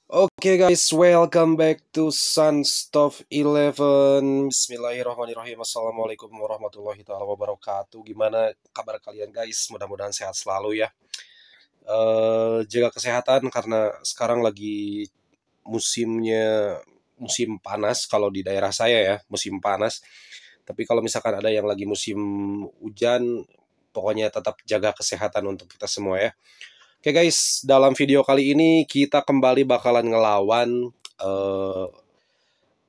Oke guys, welcome back to Sunstuff 11. Bismillahirrahmanirrahim. Assalamualaikum warahmatullahi taala wabarakatuh. Gimana kabar kalian guys? Mudah-mudahan sehat selalu ya. Jaga kesehatan karena sekarang lagi musim panas kalau di daerah saya ya, musim panas. Tapi kalau misalkan ada yang lagi musim hujan, pokoknya tetap jaga kesehatan untuk kita semua ya. Oke guys, dalam video kali ini kita kembali bakalan ngelawan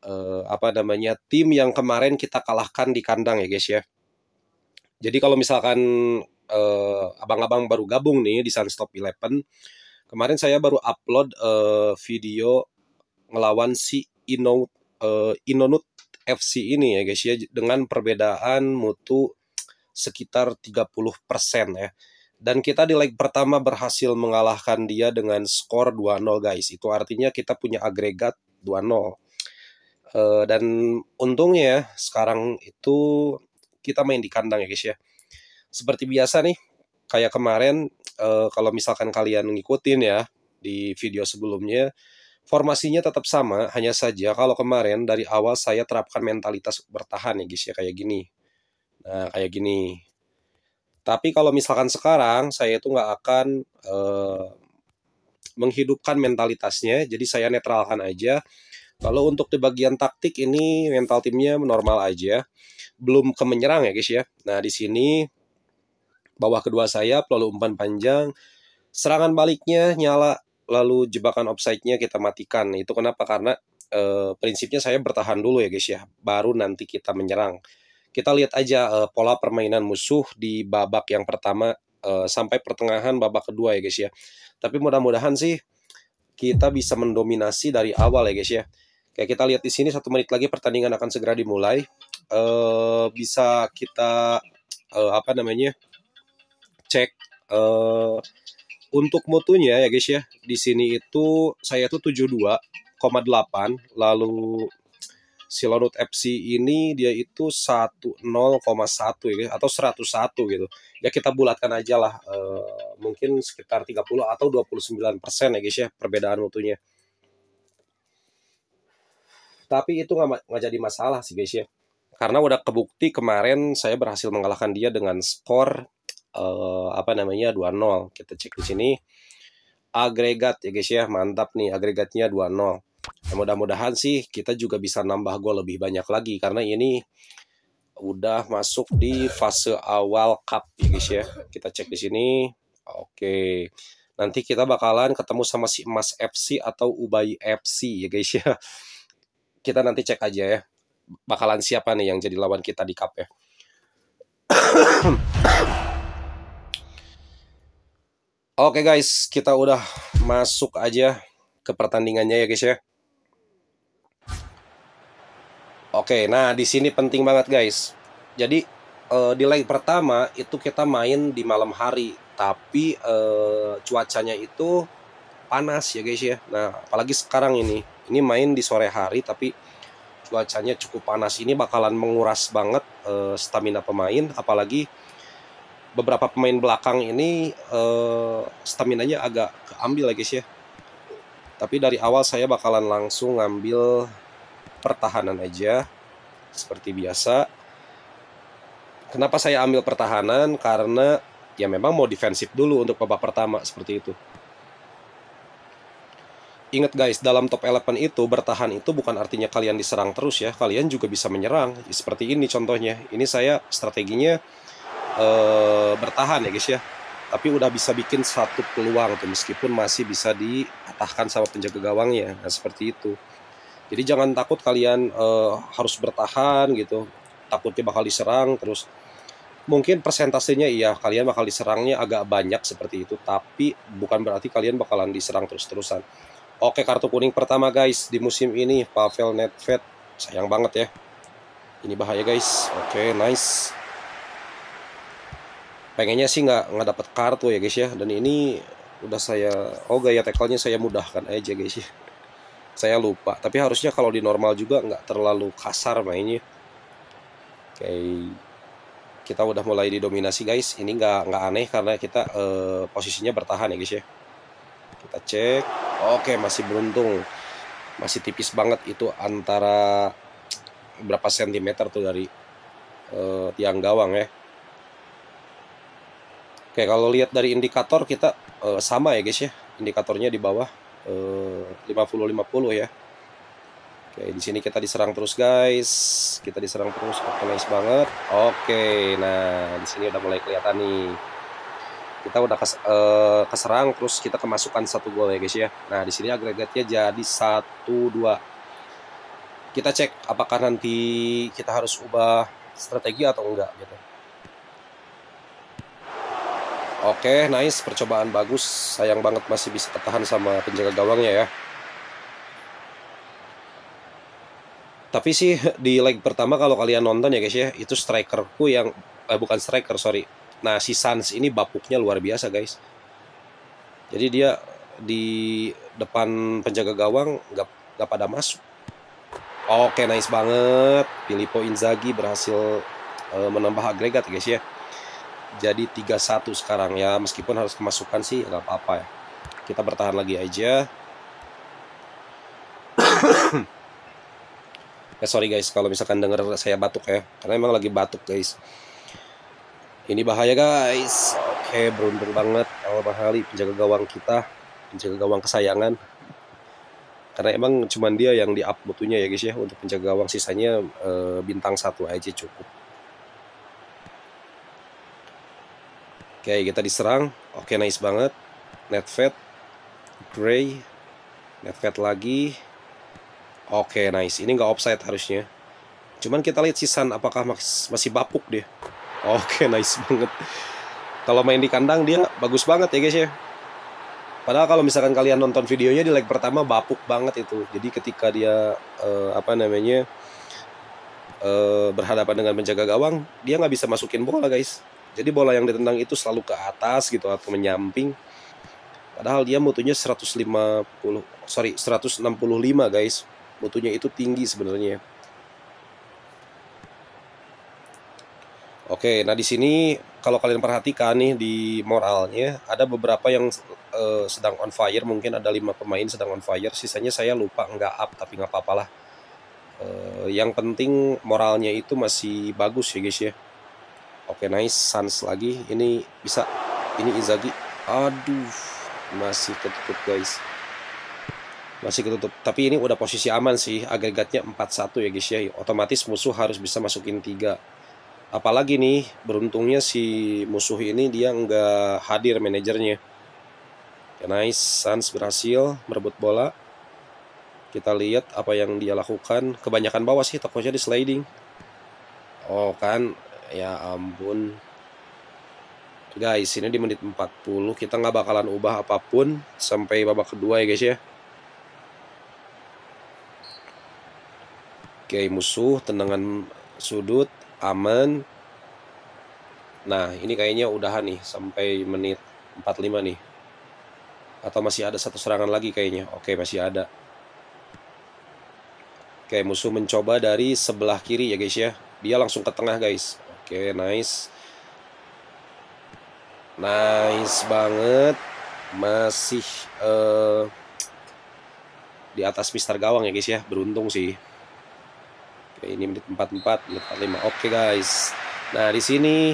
eh tim yang kemarin kita kalahkan di kandang ya guys ya. Jadi kalau misalkan abang-abang baru gabung nih di Sunstop 11, kemarin saya baru upload video ngelawan si Inonut FC ini ya guys ya, dengan perbedaan mutu sekitar 30% ya. Dan kita di leg pertama berhasil mengalahkan dia dengan skor 2-0 guys. Itu artinya kita punya agregat 2-0. Dan untungnya sekarang itu kita main di kandang ya guys ya. Seperti biasa nih, kayak kemarin kalau misalkan kalian ngikutin ya di video sebelumnya, formasinya tetap sama, hanya saja kalau kemarin dari awal saya terapkan mentalitas bertahan ya guys ya, kayak gini. Nah, kayak gini. Tapi kalau misalkan sekarang, saya itu nggak akan menghidupkan mentalitasnya, jadi saya netralkan aja. Kalau untuk di bagian taktik ini mental timnya normal aja, belum ke menyerang ya guys ya. Nah di sini bawah kedua sayap, lalu umpan panjang, serangan baliknya nyala, lalu jebakan offside-nya kita matikan. Itu kenapa? Karena prinsipnya saya bertahan dulu ya guys ya, baru nanti kita menyerang. Kita lihat aja pola permainan musuh di babak yang pertama sampai pertengahan babak kedua ya guys ya. Tapi mudah-mudahan sih kita bisa mendominasi dari awal ya guys ya. Kayak kita lihat di sini 1 menit lagi pertandingan akan segera dimulai. Bisa kita cek untuk mutunya ya guys ya. Di sini itu saya tuh 72,8, lalu Silonut FC ini dia itu 10,1 ya guys, atau 101 gitu. Ya kita bulatkan aja lah, mungkin sekitar 30 atau 29% ya guys ya perbedaan mutunya. Tapi itu nggak jadi masalah sih guys ya. Karena udah kebukti kemarin saya berhasil mengalahkan dia dengan skor 2-0. Kita cek di sini agregat ya guys ya, mantap nih agregatnya 2-0. Ya, mudah-mudahan sih kita juga bisa nambah gol lebih banyak lagi karena ini udah masuk di fase awal cup ya guys ya. Kita cek di sini. Oke. Nanti kita bakalan ketemu sama si Emas FC atau Ubay FC ya guys ya. Kita nanti cek aja ya. Bakalan siapa nih yang jadi lawan kita di cup ya. Oke guys, kita udah masuk aja ke pertandingannya ya guys ya. Oke, nah di sini penting banget guys. Jadi di leg pertama itu kita main di malam hari, tapi cuacanya itu panas ya guys ya. Nah, apalagi sekarang ini main di sore hari tapi cuacanya cukup panas. Ini bakalan menguras banget stamina pemain, apalagi beberapa pemain belakang ini staminanya agak keambil ya guys ya. Tapi dari awal saya bakalan langsung ngambil pertahanan aja seperti biasa. Kenapa saya ambil pertahanan? Karena ya memang mau defensif dulu untuk babak pertama seperti itu. Ingat guys, dalam top 11 itu bertahan itu bukan artinya kalian diserang terus ya. Kalian juga bisa menyerang. Seperti ini contohnya. Ini saya strateginya bertahan ya guys ya. Tapi udah bisa bikin satu peluang tuh, meskipun masih bisa dipatahkan sama penjaga gawangnya. Nah seperti itu. Jadi jangan takut kalian harus bertahan gitu. Takutnya bakal diserang terus. Mungkin persentasenya iya kalian bakal diserangnya agak banyak seperti itu. Tapi bukan berarti kalian bakalan diserang terus-terusan. Oke, kartu kuning pertama guys di musim ini, Pavel Nedved. Sayang banget ya. Ini bahaya guys. Oke, nice. Pengennya sih nggak dapat kartu ya guys ya. Dan ini udah gaya tackle-nya saya mudahkan aja guys ya. Saya lupa, tapi harusnya kalau di normal juga nggak terlalu kasar mainnya. Oke, kita udah mulai didominasi guys. Ini nggak aneh karena kita posisinya bertahan ya guys ya. Kita cek. Oke, masih beruntung. Masih tipis banget itu, antara berapa sentimeter tuh dari tiang gawang ya. Oke, kalau lihat dari indikator kita sama ya guys ya. Indikatornya di bawah 50-50 ya. Oke, di sini kita diserang terus guys. Kita diserang terus. Oke, nice banget. Oke, nah di sini udah mulai kelihatan nih. Kita udah keserang, terus kita kemasukan 1 gol ya guys ya. Nah, di sini agregatnya jadi 1-2. Kita cek apakah nanti kita harus ubah strategi atau enggak gitu. Oke, nice, percobaan bagus. Sayang banget masih bisa ketahan sama penjaga gawangnya ya. Tapi sih di leg pertama kalau kalian nonton ya guys ya, itu strikerku yang bukan striker, sorry. Nah, si Sans ini bapuknya luar biasa guys. Jadi dia di depan penjaga gawang nggak pada masuk. Oke, nice banget. Filippo Inzaghi berhasil menambah agregat guys ya. Jadi 3-1 sekarang ya, meskipun harus kemasukan sih nggak apa-apa ya. Kita bertahan lagi aja. Sorry guys kalau misalkan denger saya batuk ya, karena emang lagi batuk guys. Ini bahaya guys. Oke, beruntung banget Al-Mahali, penjaga gawang kita, penjaga gawang kesayangan. Karena emang cuman dia yang di up mutunya ya guys ya untuk penjaga gawang, sisanya bintang 1 aja cukup. Oke, kita diserang. Oke, nice banget. Nedved, Gray, Nedved lagi. Oke, nice. Ini nggak offside harusnya. Cuman kita lihat si San apakah masih bapuk dia. Oke, nice banget. Kalau main di kandang dia bagus banget ya guys ya. Padahal kalau misalkan kalian nonton videonya di leg pertama bapuk banget itu. Jadi ketika dia berhadapan dengan penjaga gawang, dia nggak bisa masukin bola guys. Jadi bola yang ditendang itu selalu ke atas gitu atau menyamping. Padahal dia mutunya 165 guys. Mutunya itu tinggi sebenarnya. Oke, nah di sini kalau kalian perhatikan nih di moralnya ada beberapa yang sedang on fire, mungkin ada 5 pemain sedang on fire. Sisanya saya lupa nggak up, tapi nggak apa-apa lah. Yang penting moralnya itu masih bagus ya guys ya. Oke, nice. Sans lagi. Ini bisa. Ini Inzaghi. Aduh, masih ketutup guys. Masih ketutup. Tapi ini udah posisi aman sih. Agregatnya 4-1 ya guys ya. Otomatis musuh harus bisa masukin 3. Apalagi nih, beruntungnya si musuh ini dia nggak hadir manajernya. Ya, nice. Sans berhasil merebut bola. Kita lihat apa yang dia lakukan. Kebanyakan bawah sih, takutnya di sliding. Oh kan, ya ampun. Guys, ini di menit 40. Kita nggak bakalan ubah apapun sampai babak kedua ya guys ya. Oke, musuh tendangan sudut aman. Nah, ini kayaknya udahan nih sampai menit 45 nih. Atau masih ada satu serangan lagi kayaknya. Oke, masih ada. Oke, musuh mencoba dari sebelah kiri ya guys ya. Dia langsung ke tengah guys. Oke, nice. Nice banget. Masih di atas Mister Gawang ya guys ya. Beruntung sih. Oke, ini menit 44, menit 45. Oke guys. Nah, di sini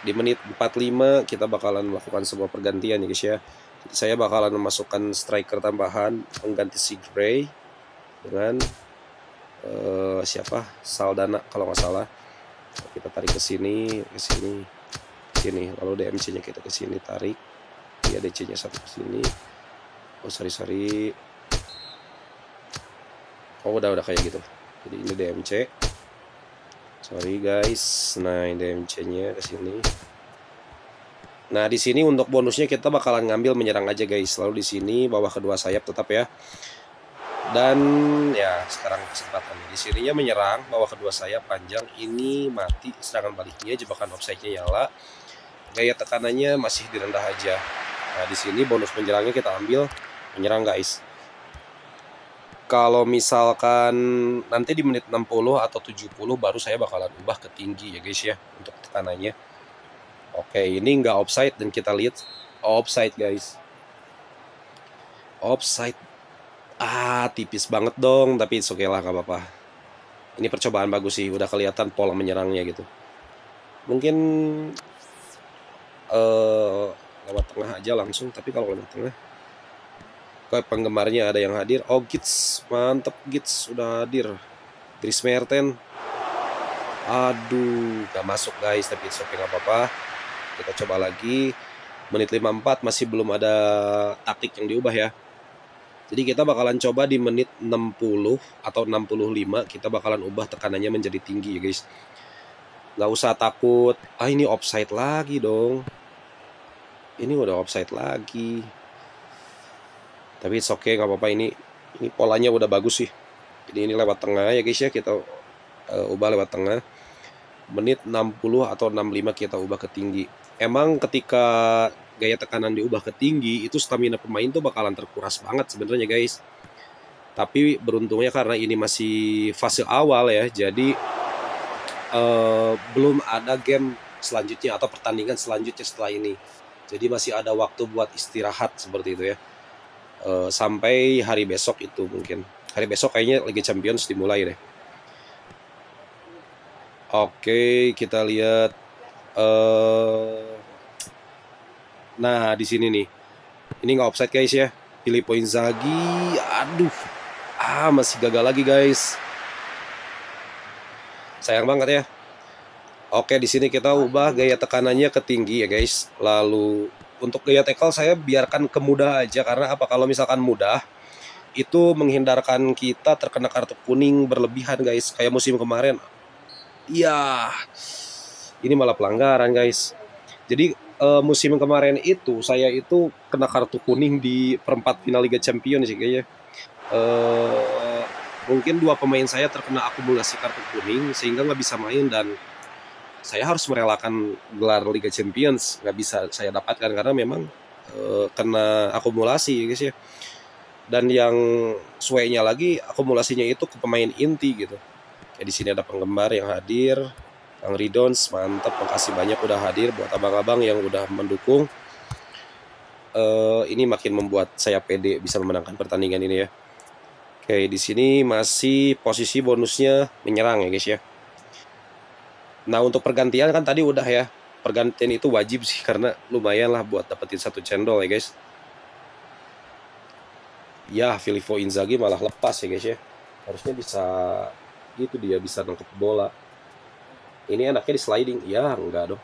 di menit 45 kita bakalan melakukan sebuah pergantian ya guys ya. Jadi saya bakalan memasukkan striker tambahan mengganti si Gray dengan siapa? Saldana kalau nggak salah. Kita tarik ke sini, ke sini, ke sini. Lalu DMC-nya kita ke sini tarik. Dia DC-nya satu ke sini. Oh, sorry. Oh, udah kayak gitu. Jadi ini DMC. Sorry guys. Nah, ini DMC-nya ke sini. Nah, di sini untuk bonusnya kita bakalan ngambil menyerang aja guys. Lalu di sini bawah kedua sayap tetap ya. Dan ya, sekarang kesempatannya. Di sininya menyerang bawah kedua sayap panjang. Ini mati serangan baliknya, jebakan offside-nya nyala. Gaya tekanannya masih direndah aja. Nah, di sini bonus menyerangnya kita ambil menyerang guys. Kalau misalkan nanti di menit 60 atau 70 baru saya bakalan ubah ke tinggi ya guys ya untuk tekanannya. Oke, ini nggak offside dan kita lihat offside guys. Offside. Tipis banget dong, tapi oke lah, nggak apa-apa. Ini percobaan bagus sih, udah kelihatan pola menyerangnya gitu. Mungkin lewat tengah aja langsung, tapi kalau lewat tengah, kayak penggemarnya ada yang hadir. Oh, Gits, mantep Gits, udah hadir. Dries Mertens. Aduh, gak masuk guys, tapi oke, nggak apa-apa. Kita coba lagi. Menit 54 masih belum ada taktik yang diubah ya. Jadi kita bakalan coba di menit 60 atau 65, kita bakalan ubah tekanannya menjadi tinggi ya guys. Gak usah takut. Ini offside lagi dong. Ini udah offside lagi. Tapi it's okay, gak apa-apa. Ini polanya udah bagus sih. Jadi ini lewat tengah ya guys ya. Kita ubah lewat tengah. Menit 60 atau 65 kita ubah ke tinggi. Emang ketika gaya tekanan diubah ke tinggi, itu stamina pemain tuh bakalan terkuras banget sebenarnya guys. Tapi beruntungnya karena ini masih fase awal ya, jadi belum ada game selanjutnya atau pertandingan selanjutnya setelah ini. Jadi masih ada waktu buat istirahat seperti itu ya. Sampai hari besok itu mungkin. Hari besok kayaknya Liga Champions dimulai deh. Oke, kita lihat. Nah, di sini nih. Ini nggak offside guys ya. Filippo Inzaghi. Aduh. Masih gagal lagi guys. Sayang banget ya. Oke, di sini kita ubah gaya tekanannya ke tinggi ya guys. Lalu untuk gaya tackle saya biarkan ke mudah aja, karena apa? Kalau misalkan mudah itu menghindarkan kita terkena kartu kuning berlebihan guys. Kayak musim kemarin. Iya. Ini malah pelanggaran guys. Jadi musim kemarin itu saya itu kena kartu kuning di perempat final Liga Champions sih kayaknya. Mungkin 2 pemain saya terkena akumulasi kartu kuning sehingga nggak bisa main, dan saya harus merelakan gelar Liga Champions, nggak bisa saya dapatkan karena memang kena akumulasi guys ya. Dan yang suenya lagi akumulasinya itu ke pemain inti gitu. Kayak di sini ada penggemar yang hadir. Kang Ridons, mantap, makasih banyak udah hadir buat abang-abang yang udah mendukung. Ini makin membuat saya pede bisa memenangkan pertandingan ini ya. Oke, di sini masih posisi bonusnya menyerang ya guys ya. Nah, untuk pergantian kan tadi udah ya. Pergantian itu wajib sih karena lumayan lah buat dapetin 1 cendol ya guys. Ya, Filippo Inzaghi malah lepas ya guys ya. Harusnya bisa gitu, dia bisa nangkep bola. Ini enaknya di sliding. Ya, enggak dong.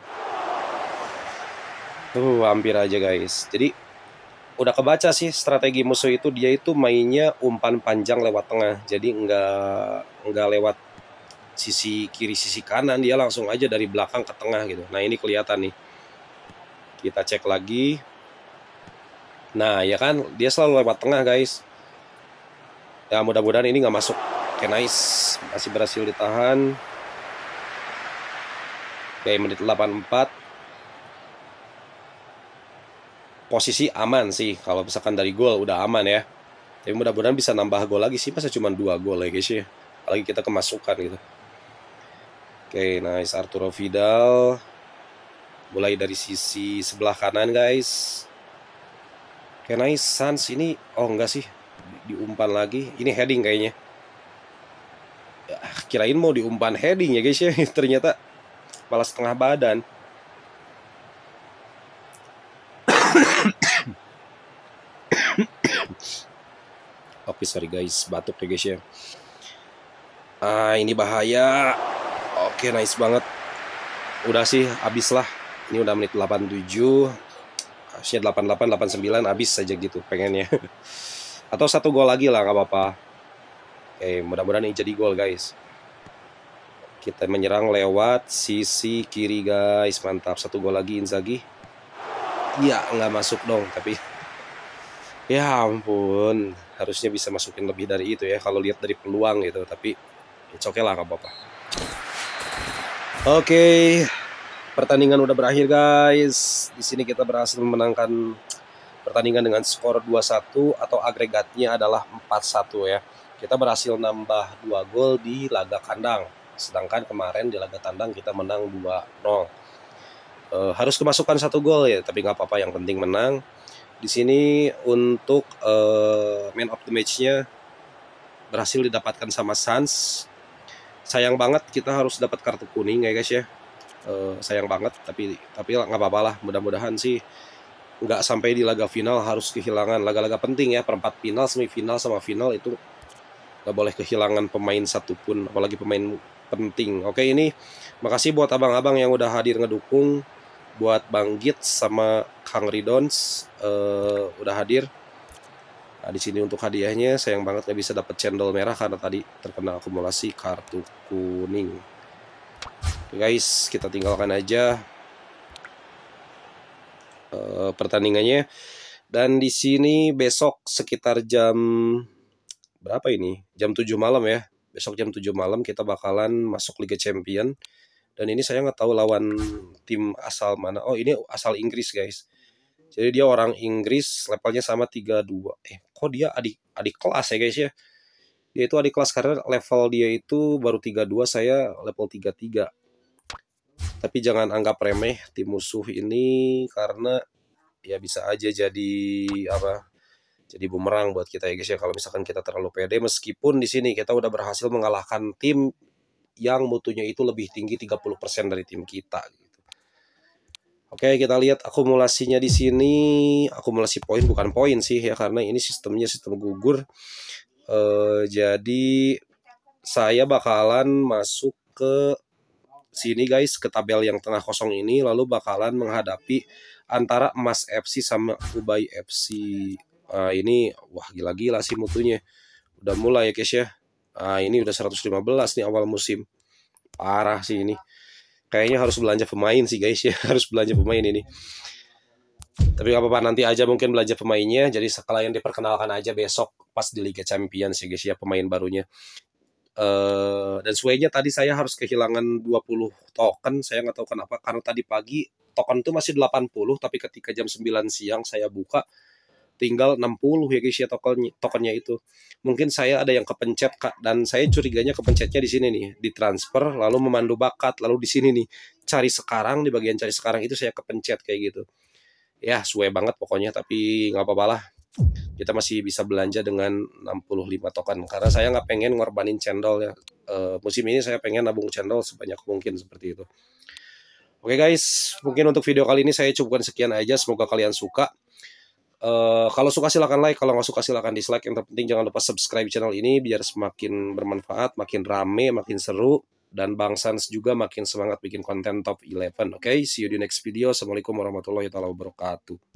Hampir aja guys. Jadi udah kebaca sih strategi musuh itu, dia itu mainnya umpan panjang lewat tengah. Jadi enggak lewat sisi kiri sisi kanan, dia langsung aja dari belakang ke tengah gitu. Nah, ini kelihatan nih. Kita cek lagi. Nah, ya kan dia selalu lewat tengah guys. Ya, mudah-mudahan ini nggak masuk. Oke, nice. Masih berhasil ditahan. Oke, menit 84. Posisi aman sih. Kalau misalkan dari gol udah aman ya. Tapi mudah-mudahan bisa nambah gol lagi sih. Masa cuma 2 gol ya guys ya. Apalagi kita kemasukan gitu. Oke, nice. Arturo Vidal. Mulai dari sisi sebelah kanan guys. Oke, nice. Sans ini. Oh enggak sih. Diumpan lagi. Ini heading kayaknya. Ya, kirain mau diumpan heading ya guys ya. Ternyata malah setengah badan. Oke, sorry guys, batuk ya guys ya. Ini bahaya. Oke, nice banget. Udah sih, habis lah. Ini udah menit 87. Harusnya 88, 89, habis saja gitu pengennya. Atau 1 gol lagi lah, nggak apa-apa. Oke, mudah-mudahan ini jadi gol guys. Kita menyerang lewat sisi kiri guys. Mantap, 1 gol lagi Inzaghi. Iya, nggak masuk dong. Tapi ya ampun, harusnya bisa masukin lebih dari itu ya kalau lihat dari peluang gitu. Tapi it's okay lah, nggak apa-apa. Oke, pertandingan udah berakhir guys. Di sini kita berhasil memenangkan pertandingan dengan skor 2-1 atau agregatnya adalah 4-1 ya. Kita berhasil nambah 2 gol di laga kandang. Sedangkan kemarin di laga tandang kita menang 2-0. Harus kemasukan 1 gol ya, tapi nggak apa-apa, yang penting menang. Di sini untuk man of the match-nya berhasil didapatkan sama Suns. Sayang banget kita harus dapat kartu kuning ya guys ya. Sayang banget, tapi nggak apa-apa lah. Mudah-mudahan sih nggak sampai di laga final harus kehilangan. Laga-laga penting ya, perempat final, semifinal sama final itu nggak boleh kehilangan pemain satupun, apalagi pemain penting. Oke, ini makasih buat abang-abang yang udah hadir ngedukung, buat Bang Git sama Kang Ridons udah hadir. Nah, di sini untuk hadiahnya sayang banget nggak bisa dapat cendol merah karena tadi terkena akumulasi kartu kuning. Oke guys, kita tinggalkan aja pertandingannya. Dan di sini besok sekitar jam berapa ini? Jam 7 malam ya. Besok jam 7 malam kita bakalan masuk Liga Champion. Dan ini saya nggak tahu lawan tim asal mana. Oh, ini asal Inggris guys. Jadi dia orang Inggris, levelnya sama 32. Kok dia adik kelas ya guys ya? Dia itu adik kelas karena level dia itu baru 32, saya level 33. Tapi jangan anggap remeh tim musuh ini karena ya bisa aja jadi apa? Jadi bumerang buat kita ya guys ya kalau misalkan kita terlalu pede, meskipun di sini kita udah berhasil mengalahkan tim yang mutunya itu lebih tinggi 30% dari tim kita gitu. Oke, kita lihat akumulasinya di sini. Akumulasi poin bukan poin sih ya, karena ini sistemnya sistem gugur. Jadi saya bakalan masuk ke sini guys, ke tabel yang tengah kosong ini, lalu bakalan menghadapi antara Emas FC sama Ubay FC. Ini wah gila-gila sih mutunya. Udah mulai ya guys ya. Ini udah 115 nih awal musim. Parah sih ini. Kayaknya harus belanja pemain sih guys ya. Harus belanja pemain ini. Tapi gak apa-apa, nanti aja mungkin belanja pemainnya. Jadi sekalian diperkenalkan aja besok pas di Liga Champions ya guys ya, pemain barunya. Dan sesuainya tadi saya harus kehilangan 20 token. Saya nggak tahu kenapa. Karena tadi pagi token itu masih 80. Tapi ketika jam 9 siang saya buka, tinggal 60 ya guys ya tokennya itu. Mungkin saya ada yang kepencet Kak, dan saya curiganya kepencetnya di sini nih, di transfer lalu memandu bakat, lalu di sini nih cari sekarang, di bagian cari sekarang itu saya kepencet kayak gitu. Ya, suwe banget pokoknya, tapi nggak apa-apa lah. Kita masih bisa belanja dengan 65 token karena saya nggak pengen ngorbanin cendol ya. Musim ini saya pengen nabung cendol sebanyak mungkin seperti itu. Oke guys, mungkin untuk video kali ini saya cukupkan sekian aja. Semoga kalian suka. Kalau suka silahkan like, kalau nggak suka silahkan dislike. Yang terpenting jangan lupa subscribe channel ini biar semakin bermanfaat, makin rame, makin seru, dan Bang Sans juga makin semangat bikin konten top 11. Oke, see you di next video. Assalamualaikum warahmatullahi wabarakatuh.